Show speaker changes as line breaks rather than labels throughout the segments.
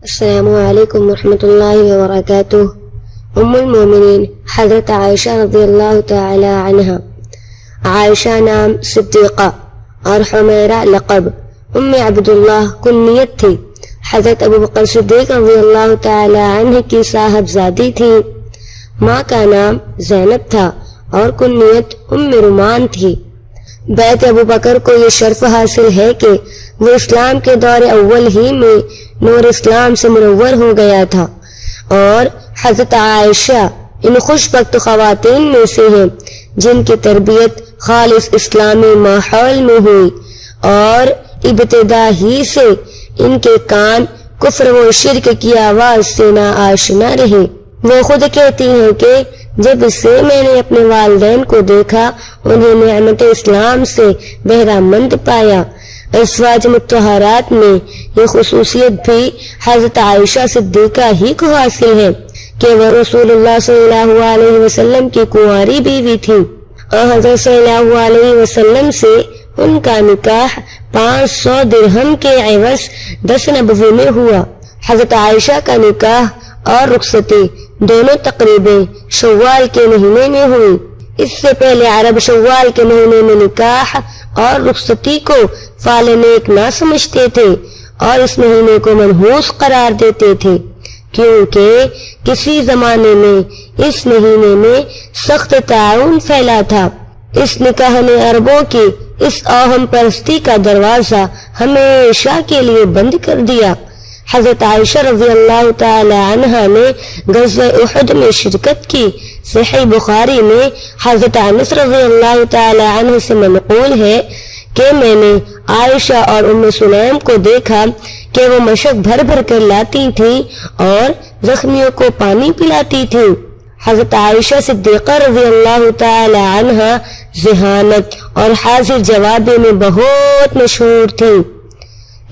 السلام علیکم ورحمۃ اللہ وبرکاتہ۔ ام المومنین حضرت عائشہ رضی اللہ تعالی عنہ۔ عائشہ نام صدیقہ اور حمیرہ لقب، ام عبداللہ کنیت تھی۔ حضرت ابو بکر صدیق رضی اللہ تعالی عنہ کی صاحبزادی تھی۔ ماں کا نام زینب تھا اور کنیت ام رومان تھی۔ بیت ابو بکر کو یہ شرف حاصل ہے کہ وہ اسلام کے دور اول ہی میں نور اسلام سے منور ہو گیا تھا، اور حضرت عائشہ ان خوش بخت خواتین میں سے ہیں جن کی تربیت خالص اسلامی ماحول میں ہوئی، اور ابتدا ہی سے ان کے کان کفر و شرک کی آواز سے نا آشنا رہے۔ وہ خود کہتی ہیں کہ جب سے میں نے اپنے والدین کو دیکھا، انہیں نعمت اسلام سے بہرہ مند پایا۔ ازواج مطہرات میں یہ خصوصیت بھی حضرت عائشہ صدیقہ ہی کو حاصل ہے کہ وہ رسول اللہ صلی اللہ علیہ وسلم کی کنواری بیوی تھی، اور حضرت صلی اللہ علیہ وسلم سے ان کا نکاح 500 درہم کے عوض 10 نبوی میں ہوا۔ حضرت عائشہ کا نکاح اور رخصتی دونوں تقریباً شوال کے مہینے میں ہوئی۔ اس سے پہلے عرب شوال کے مہینے میں نکاح اور رخصتی کو فعل نیک نہ سمجھتے تھے اور اس مہینے کو منحوس قرار دیتے تھے، کیونکہ کسی زمانے میں اس مہینے میں سخت طاعون پھیلا تھا۔ اس نکاح نے عربوں کی اس اوہم پرستی کا دروازہ ہمیشہ کے لیے بند کر دیا۔ حضرت عائشہ رضی اللہ تعالی عنہ نے غزوہ احد میں شرکت کی۔ صحیح بخاری میں حضرت انس رضی اللہ تعالی عنہ سے منقول ہے کہ میں نے عائشہ اور ام سلیم کو دیکھا کہ وہ مشک بھر بھر کر لاتی تھیں اور زخمیوں کو پانی پلاتی تھیں۔ حضرت عائشہ صدیقہ رضی اللہ تعالی عنہ ذہانت اور حاضر جوابی میں بہت مشہور تھیں۔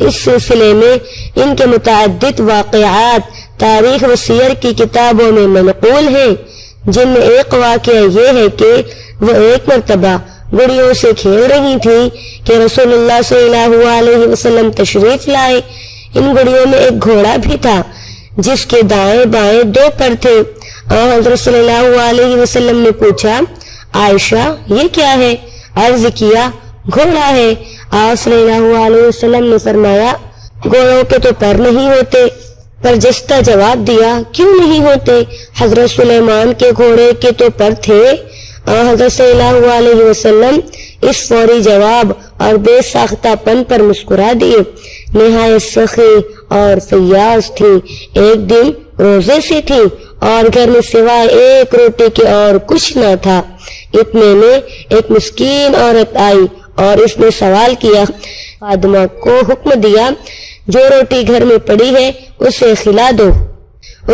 اس سلسلے میں ان کے متعدد واقعات تاریخ و سیر کی کتابوں میں منقول ہیں، جن میں ایک واقعہ یہ ہے کہ وہ ایک مرتبہ گڑیوں سے کھیل رہی تھی کہ رسول اللہ صلی اللہ علیہ وسلم تشریف لائے۔ ان گڑیوں میں ایک گھوڑا بھی تھا جس کے دائیں بائیں 2 پر تھے، اور حضرت صلی اللہ علیہ وسلم نے پوچھا، عائشہ یہ کیا ہے؟ عرض کیا، گھوڑا ہے۔ آپ صلی اللہ علیہ وسلم نے فرمایا، گھوڑوں کے تو پر نہیں ہوتے۔ پر جستہ جواب دیا، کیوں نہیں ہوتے؟ حضرت سلیمان کے گھوڑے کے تو پر تھے۔ اور حضرت صلی اللہ علیہ وسلم اس فوری جواب اور بے ساختہ پن پر مسکرا دیے۔ نہایت سخی اور فیاض تھی، ایک دن روزے سے تھی اور گھر میں سوائے ایک روٹی کے اور کچھ نہ تھا۔ اتنے میں ایک مسکین عورت آئی اور اس نے سوال کیا، خادمہ کو حکم دیا، جو روٹی گھر میں پڑی ہے اسے کھلا دو۔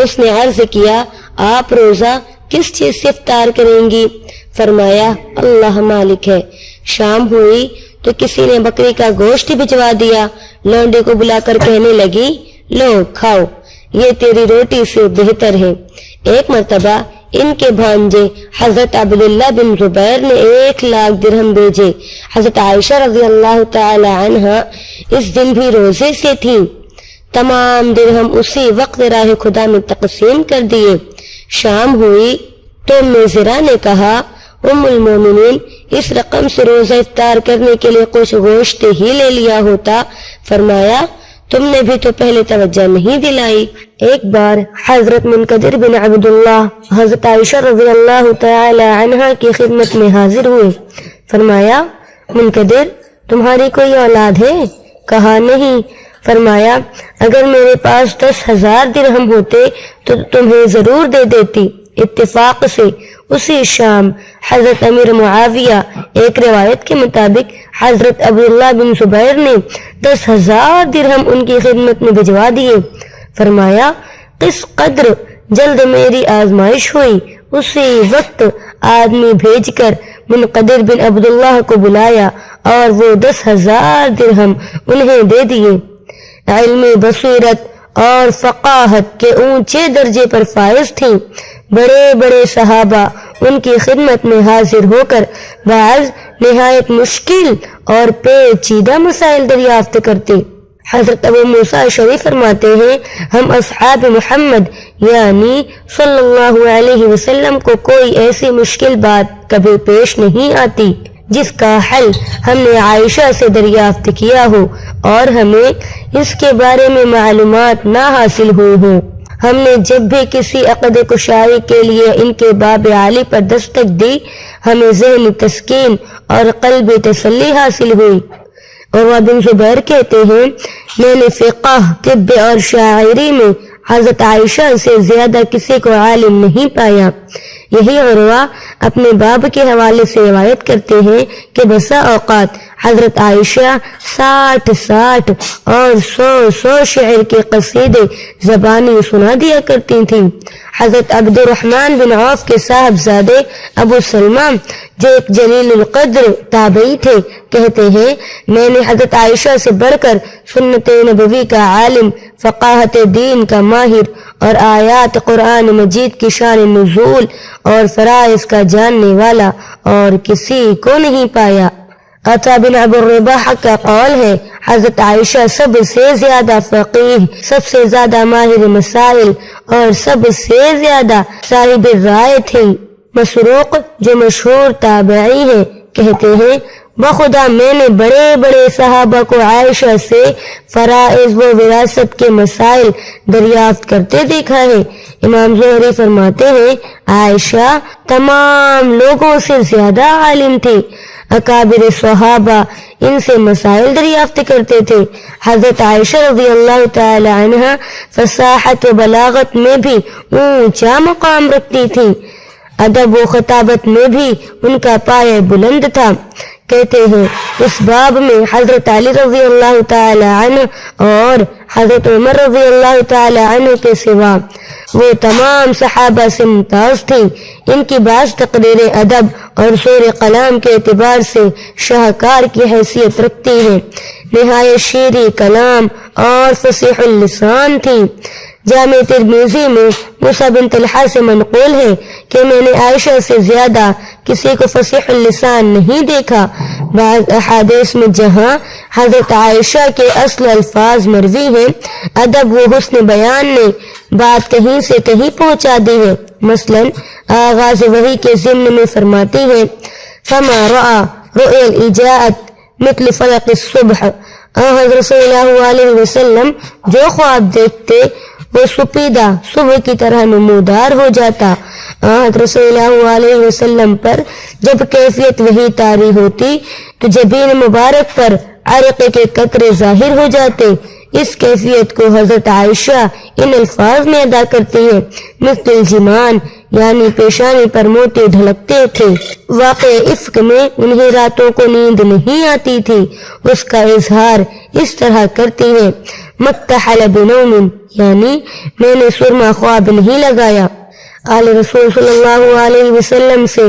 اس نے عرض کیا، آپ روزہ کس چیز سے افطار کریں گی؟ فرمایا، اللہ مالک ہے۔ شام ہوئی تو کسی نے بکری کا گوشت بھجوا دیا۔ لونڈے کو بلا کر کہنے لگی، لو کھاؤ، یہ تیری روٹی سے بہتر ہے۔ ایک مرتبہ ان کے بھانجے حضرت عبداللہ بن زبیر نے 1,00,000 درہم بھیجے۔ حضرت عائشہ رضی اللہ تعالی عنہ اس دن بھی روزے سے تھی۔ تمام درہم اسی وقت راہ خدا میں تقسیم کر دیے۔ شام ہوئی تو میزرا نے کہا، ام المومنین، اس رقم سے روزہ افطار کرنے کے لیے کچھ گوشت ہی لے لیا ہوتا۔ فرمایا، تم نے بھی تو پہلے توجہ نہیں دلائی۔ ایک بار حضرت منقدر بن عبداللہ حضرت عائشہ رضی اللہ تعالی عنہ کی خدمت میں حاضر ہوئے۔ فرمایا، منقدر، تمہاری کوئی اولاد ہے؟ کہا، نہیں۔ فرمایا، اگر میرے پاس 10,000 درہم ہوتے تو تمہیں ضرور دے دیتی۔ اتفاق سے اسی شام حضرت امیر معاویہ، ایک روایت کے مطابق حضرت عبداللہ بن زبیر نے 10,000 درہم ان کی خدمت میں بھجوا دیے۔ فرمایا، کس قدر جلد میری آزمائش ہوئی۔ اسی وقت آدمی بھیج کر منقدر بن عبداللہ کو بلایا اور وہ 10,000 درہم انہیں دے دیے۔ علم بصیرت اور فقاہت کے اونچے درجے پر فائز تھیں۔ بڑے بڑے صحابہ ان کی خدمت میں حاضر ہو کر بعض نہایت مشکل اور پیچیدہ مسائل دریافت کرتے۔ حضرت ابو موسیٰ شریف فرماتے ہیں ہم اصحاب محمد یعنی صلی اللہ علیہ وسلم کو کوئی ایسی مشکل بات کبھی پیش نہیں آتی جس کا حل ہم نے عائشہ سے دریافت کیا ہو اور ہمیں اس کے بارے میں معلومات نہ حاصل ہوئی ہوں۔ ہم نے جب بھی کسی عقد کشائی کے لیے ان کے باب عالی پر دستک دی ہمیں ذہنی تسکین اور قلبی تسلی حاصل ہوئی۔ اور بن زبیر کہتے ہیں میں نے فقہ، طب اور شاعری میں حضرت عائشہ سے زیادہ کسی کو عالم نہیں پایا۔ یہی عروہ اپنے باب کے حوالے سے روایت کرتے ہیں کہ بسا اوقات حضرت عائشہ 60 اور 100 شعر کے قصیدے زبانی سنا دیا کرتی تھیں۔ حضرت عبد الرحمن بن عوف کے صاحبزادے ابو سلمہ جو ایک جلیل القدر تابعی تھے کہتے ہیں میں نے حضرت عائشہ سے بڑھ کر سنت نبوی کا عالم، فقاہت دین کا ماہر اور آیات قرآن مجید کی شان نزول اور فرائض کا جاننے والا اور کسی کو نہیں پایا۔ عطا بن ابو الرباح کا قول ہے حضرت عائشہ سب سے زیادہ فقیہ، سب سے زیادہ ماہر مسائل اور سب سے زیادہ صاحب رائے تھی۔ مسروق جو مشہور تابعی ہے کہتے ہیں بخدا میں نے بڑے بڑے صحابہ کو عائشہ سے فرائض و وراثت کے مسائل دریافت کرتے دیکھا ہے۔ امام زہری فرماتے ہیں عائشہ تمام لوگوں سے زیادہ عالم تھی۔ اکابر صحابہ ان سے مسائل دریافت کرتے تھے۔ حضرت عائشہ رضی اللہ تعالی عنہ فصاحت و بلاغت میں بھی اونچا مقام رکھتی تھی، ادب و خطابت میں بھی ان کا پایہ بلند تھا۔ کہتے ہیں اس باب میں حضرت علی رضی اللہ تعالی عنہ اور حضرت عمر رضی اللہ تعالی عنہ کے سوا وہ تمام صحابہ سے ممتاز تھی۔ ان کی بعض تقریریں ادب اور سور کلام کے اعتبار سے شاہکار کی حیثیت رکھتی ہیں، نہایت شیریں کلام اور فصیح اللسان تھی۔ جامع ترمذی میں موسیٰ بن طلحہ سے منقول ہے کہ میں نے عائشہ سے زیادہ کسی کو فصیح اللسان نہیں دیکھا۔ بعض احادیث میں جہاں حضرت عائشہ کے اصل الفاظ مروی ہیں، ادب و حسن بیان نے بات کہیں سے کہیں پہنچا دی ہے۔ مثلا آغاز وحی کے ضمن میں فرماتی ہے فما رأى رؤيا الإجاءت مثل فلق الصبح، حضرت صلی اللہ علیہ وسلم جو خواب دیکھتے وہ سپیدہ صبح کی طرح نمودار ہو جاتا۔ حضرت صلی اللہ علیہ وسلم پر جب کیفیت وحی طاری ہوتی تو جبین مبارک پر عرق کے قطرے ظاہر ہو جاتے۔ اس کیفیت کو حضرت عائشہ ان الفاظ میں ادا کرتی ہیں مثل الجمان، یعنی پیشانی پر موتی ڈھلکتے تھے۔ واقع افک میں انہیں راتوں کو نیند نہیں آتی تھی۔ اس کا اظہار اس طرح کرتی ہیں مکتحل بنوم، یعنی میں نے سرما خواب نہیں لگایا۔ آل رسول صلی اللہ علیہ وسلم سے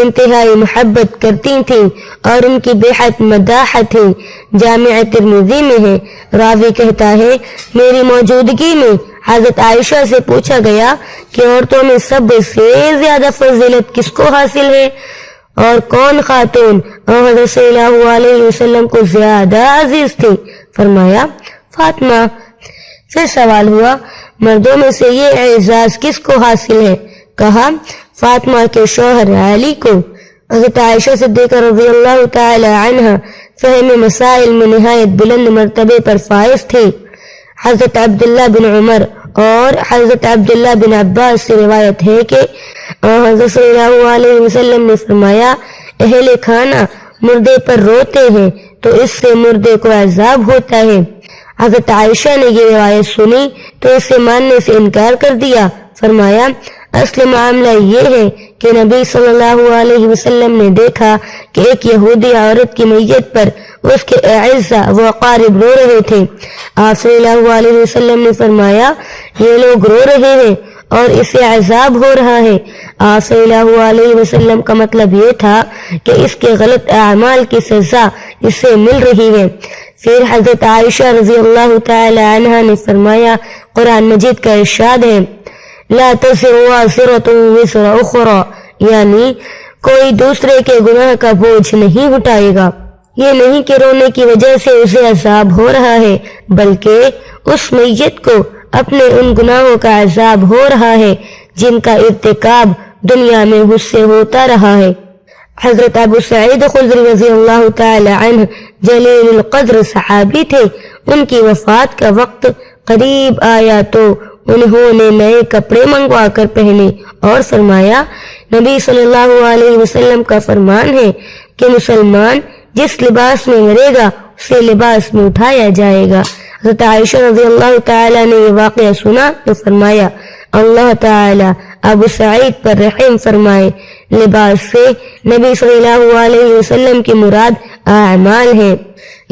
انتہائی محبت کرتی تھیں اور ان کی بےحد مداح تھی۔ جامع ترمذی میں ہے، راوی کہتا ہے میری موجودگی میں حضرت عائشہ سے پوچھا گیا کہ عورتوں میں سب سے زیادہ فضیلت کس کو حاصل ہے اور کون خاتون حضرت صلی اللہ علیہ وسلم کو زیادہ عزیز تھی؟ فرمایا فاطمہ۔ پھر سوال ہوا مردوں میں سے یہ اعزاز کس کو حاصل ہے؟ کہا فاطمہ کے شوہر علی کو۔ حضرت عائشہ صدیقہ رضی اللہ تعالی عنہ فہم مسائل میں نہایت بلند مرتبے پر فائز تھی۔ حضرت عبداللہ بن عمر اور حضرت عبداللہ بن عباس سے روایت ہے کہ حضرت صلی اللہ علیہ وسلم نے فرمایا اہل کھانا مردے پر روتے ہیں تو اس سے مردے کو عذاب ہوتا ہے۔ حضرت عائشہ نے یہ روایت سنی تو اسے ماننے سے انکار کر دیا۔ فرمایا اصل معاملہ یہ ہے کہ نبی صلی اللہ علیہ وسلم نے دیکھا کہ ایک یہودی عورت کی میت پر اس کے اعزہ و اقارب رو رہے تھے۔ آپ صلی اللہ علیہ وسلم نے فرمایا یہ لوگ رو رہے ہیں اور اسے عذاب ہو رہا ہے۔ آپ صلی اللہ علیہ وسلم کا مطلب یہ تھا کہ اس کے غلط اعمال کی سزا اسے مل رہی ہے۔ پھر حضرت عائشہ رضی اللہ تعالی عنہ نے فرمایا قرآن مجید کا ارشاد ہے لا تزر وازرۃ وزر اخری، یعنی کوئی دوسرے کے گناہ کا بوجھ نہیں اٹھائے گا۔ یہ نہیں کہ رونے کی وجہ سے اسے عذاب ہو رہا ہے، بلکہ اس میت کو اپنے ان گناہوں کا عذاب ہو رہا ہے جن کا ارتکاب دنیا میں اس سے ہوتا رہا ہے۔ حضرت ابو سعید خدری رضی اللہ تعالی عنہ جلیل القدر صحابی تھے۔ ان کی وفات کا وقت قریب آیا تو انہوں نے نئے کپڑے منگوا کر پہنے اور فرمایا، نبی صلی اللہ علیہ وسلم کا فرمان ہے کہ مسلمان جس لباس میں مرے گا اسے لباس میں اٹھایا جائے گا۔ حضرت عائشہ رضی اللہ تعالیٰ نے یہ واقعہ سنا تو فرمایا، اللہ تعالیٰ ابو سعید پر رحم فرمائے۔ لباس سے نبی صلی اللہ علیہ وسلم کی مراد اعمال ہے،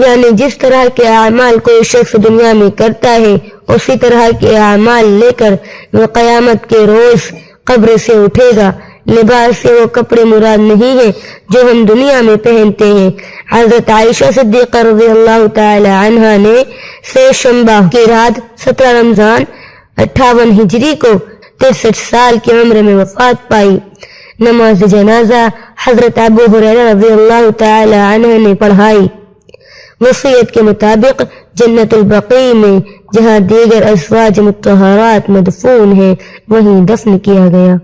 یعنی جس طرح کے اعمال کوئی شخص دنیا میں کرتا ہے اسی طرح کے اعمال لے کر وہ قیامت کے روز قبر سے اٹھے گا۔ لباس سے وہ کپڑے مراد نہیں ہیں جو ہم دنیا میں پہنتے ہیں۔ حضرت عائشہ صدیقہ رضی اللہ تعالی عنہا نے سے شنبہ کی رات 17 رمضان 58 ہجری کو 63 سال کی عمر میں وفات پائی۔ نماز جنازہ حضرت ابو ہریرہ رضی اللہ تعالی عنہ نے پڑھائی۔ وصیت کے مطابق جنت البقیع میں جہاں دیگر ازواج مطہرات مدفون ہیں وہیں دفن کیا گیا۔